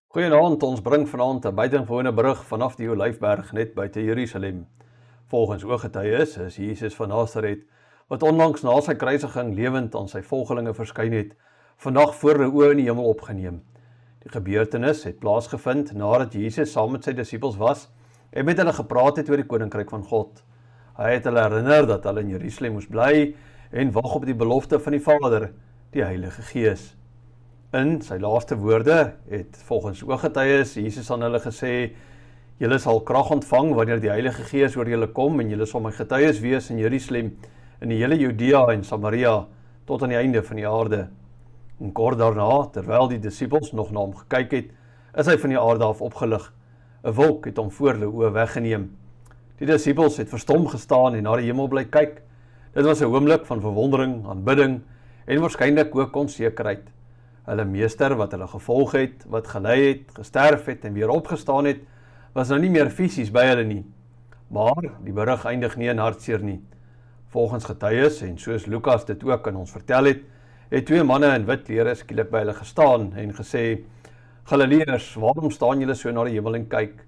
Goeienaand, ons bring vanaand 'n buitengewone berig vanaf die Olyfberg net buite Jerusalem. Volgens ooggetuies is Jesus van Nasaret, wat onlangs na sy kruisiging lewend aan sy volgelinge verskyn het, vandag voor hulle oë in die hemel opgeneem. Die gebeurtenis het plaasgevind nadat Jesus saam met sy disippels was en met hulle gepraat het oor die koninkryk van God. Hy het hulle herinner dat hulle in Jerusalem moes bly en wag op die belofte van die Vader, die Heilige Gees. In sy laaste woorde het volgens ooggetuies Jesus aan hulle gesê: "Julle sal krag ontvang wanneer die Heilige Gees oor julle kom en julle sal my getuies wees in Jerusalem, in die hele Judea en Samaria tot aan die einde van die aarde." En kort daarna, terwyl die disippels nog na hom gekyk het, is hy van die aarde af opgelig. 'n Wolk het hom voor hulle oë weggeneem. Die disippels het verstom gestaan en na die hemel bly kyk. Dit was 'n oomblik van verwondering, aanbidding en waarskynlik ook onsekerheid. Hulle meester wat hulle gevolg het, wat gelei het, gesterf het en weer opgestaan het, was nou nie meer fisies by hulle nie. Maar die berig eindig nie in hartseer nie. Volgens getuies, en soos Lukas dit ook aan ons vertel het 2 manne in wit klere skielik by hulle gestaan en gesê: "Galileërs, waarom staan julle so na die hemel en kyk?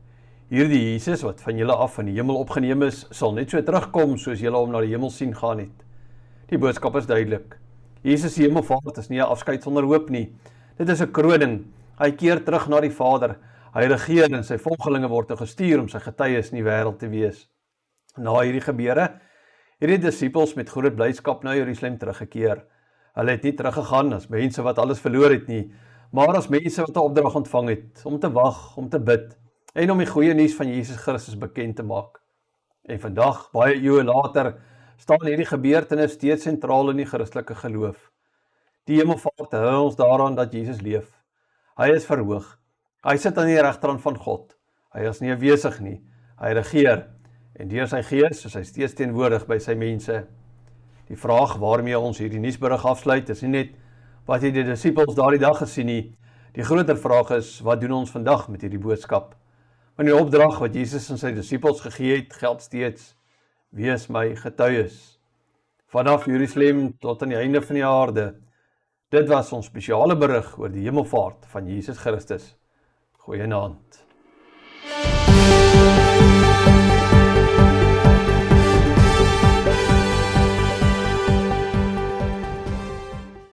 Hierdie Jesus wat van julle af in die hemel opgeneem is, sal net so terugkom soos julle hom na die hemel sien gaan het." Die boodskap is duidelik. Jesus se hemelvaart is nie 'n afskeid sonder hoop nie. Dit is 'n kroning. Hy keer terug na die Vader. Hy regeer en sy volgelinge word gestuur om sy getuies in die wêreld te wees. Na hierdie gebeure het die disippels met groot blydskap na Jerusalem teruggekeer. Hulle het nie teruggegaan as mense wat alles verloor het nie, maar as mense wat 'n opdrag ontvang het om te wag, om te bid en om die goeie nuus van Jesus Christus bekend te maak. En vandag, baie eeue later, staan hierdie gebeurtenis steeds sentraal in die Christelike geloof. Die hemelvaart herinner ons daaraan dat Jesus leef. Hy is verhoog. Hy sit aan die regterhand van God. Hy is nie afwesig nie. Hy regeer. En deur sy Gees is hy steeds teenwoordig by sy mense. Die vraag waarmee ons hierdie nuusberig afsluit is nie net wat het die disippels daardie dag gesien nie. Die groter vraag is, wat doen ons vandag met hierdie boodskap? Want die opdrag wat Jesus aan sy disippels gegee het, geld steeds: "Wees my getuies." Vanaf Jerusalem tot aan die einde van die aarde. Dit was ons spesiale berig oor die hemelvaart van Jesus Christus. Goeienaand.